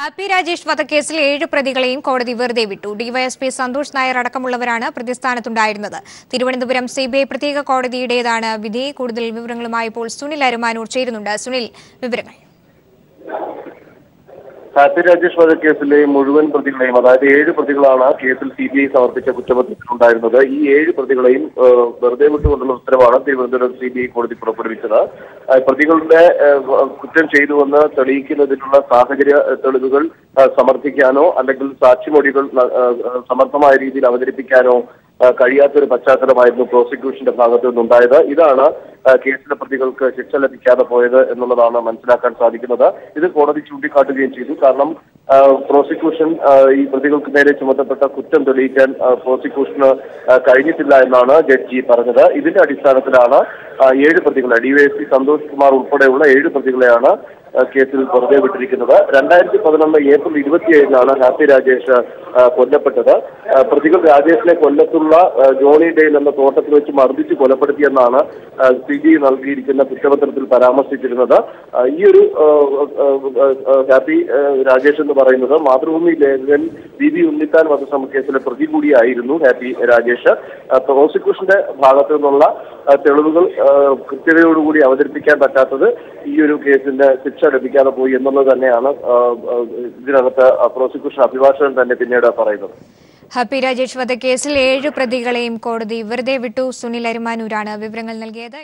Happy Rajesh വധക്കേസിൽ 7 പ്രതികളെയും കോടതി വെറുതെ വിട്ടു. ഡിവൈഎസ്പി സന്തോഷ് നായർ അടക്കമുള്ളവരാണ് പ്രതിസ്ഥാനത്തുണ്ടായിരുന്നത്. തിരുവനന്തപുരം സിബിഐ പ്രത്യേക കോടതിയുടേതാണ് വിധി. കൂടുതൽ വിവരങ്ങളുമായി ഇപ്പോൾ സുനിൽ അരുമാനൂർ ചേരുന്നുണ്ട്. സുനിൽ, വിവരങ്ങൾ. ഹാപ്പി രാജേഷ് വധക്കേസിലെ മുഴുവൻ പ്രതികളെയും, അതായത് 7 പ്രതികളാണ് കേസിൽ സിബിഐ സമർപ്പിച്ച കുറ്റപത്രത്തിലുണ്ടായിരുന്നത്. ഈ 7 പ്രതികളെയും വെറുതെ വിട്ടുകൊണ്ടുള്ള ഉത്തരവാണ് തിരുവനന്തപുരം സിബിഐ കോടതി പുറപ്പെടുവിച്ചത്. പ്രതികളുടെ കുറ്റം ചെയ്തുവെന്ന് തെളിയിക്കുന്നതിനുള്ള സാഹചര്യ തെളിവുകൾ സമർപ്പിക്കാനോ അല്ലെങ്കിൽ സാക്ഷിമൊഴികൾ സമർത്ഥമായ രീതിയിൽ അവതരിപ്പിക്കാനോ കഴിയാത്തൊരു പശ്ചാത്തലമായിരുന്നു പ്രോസിക്യൂഷന്റെ ഭാഗത്തു നിന്നുണ്ടായത്. ഇതാണ് കേസിലെ പ്രതികൾക്ക് ശിക്ഷ ലഭിക്കാതെ പോയത് എന്നുള്ളതാണ് മനസ്സിലാക്കാൻ സാധിക്കുന്നത്. ഇത് കോടതി ചൂണ്ടിക്കാട്ടുകയും ചെയ്തു. കാരണം പ്രോസിക്യൂഷൻ ഈ പ്രതികൾക്ക് നേരെ ചുമത്തപ്പെട്ട കുറ്റം തെളിയിക്കാൻ പ്രോസിക്യൂഷന് കഴിഞ്ഞിട്ടില്ല എന്നാണ് ജഡ്ജി പറഞ്ഞത്. ഇതിന്റെ അടിസ്ഥാനത്തിലാണ് 7 പ്രതികളെ, ഡിവൈഎസ്പി സന്തോഷ് കുമാർ ഉൾപ്പെടെയുള്ള 7 പ്രതികളെയാണ് കേസിൽ വെറുതെ വിട്ടിരിക്കുന്നത്. 2011 ഏപ്രിൽ 27-നാണ് ഹാപ്പി രാജേഷ് കൊല്ലപ്പെട്ടത്. പ്രതികൾ രാജേഷിനെ കൊല്ലത്തുള്ള ജോണി ഡെയിൽ എന്ന തോട്ടത്തിൽ വെച്ച് മർദ്ദിച്ച് കൊലപ്പെടുത്തിയെന്നാണ് സിബിഐ നൽകിയിരിക്കുന്ന കുറ്റപത്രത്തിൽ പരാമർശിച്ചിരുന്നത്. ഈ ഒരു ഹാപ്പി രാജേഷ് എന്ന് പറയുന്നത് മാതൃഭൂമി ലേഖകൻ ബി ഉണ്ണിത്താൻ വധശ്രമക്കേസിലെ പ്രതി കൂടിയായിരുന്നു ഹാപ്പി രാജേഷ്. പ്രോസിക്യൂഷന്റെ ഭാഗത്തു നിന്നുള്ള തെളിവുകൾ കൃത്യതയോടുകൂടി അവതരിപ്പിക്കാൻ പറ്റാത്തത് ഈ ഒരു കേസിന്റെ ശിക്ഷ ലഭിക്കാതെ പോയി എന്നുള്ളത് തന്നെയാണ് ഇതിനകത്ത് പ്രോസിക്യൂഷൻ അഭിഭാഷകൻ തന്നെ പിന്നീട് പറയുന്നത്. ഹാപ്പി രാജേഷ് വധക്കേസിൽ 7 പ്രതികളെയും കോടതി വെറുതെ വിട്ടു. സുനിൽ അരുമാനൂരാണ് വിവരങ്ങൾ നൽകിയത്.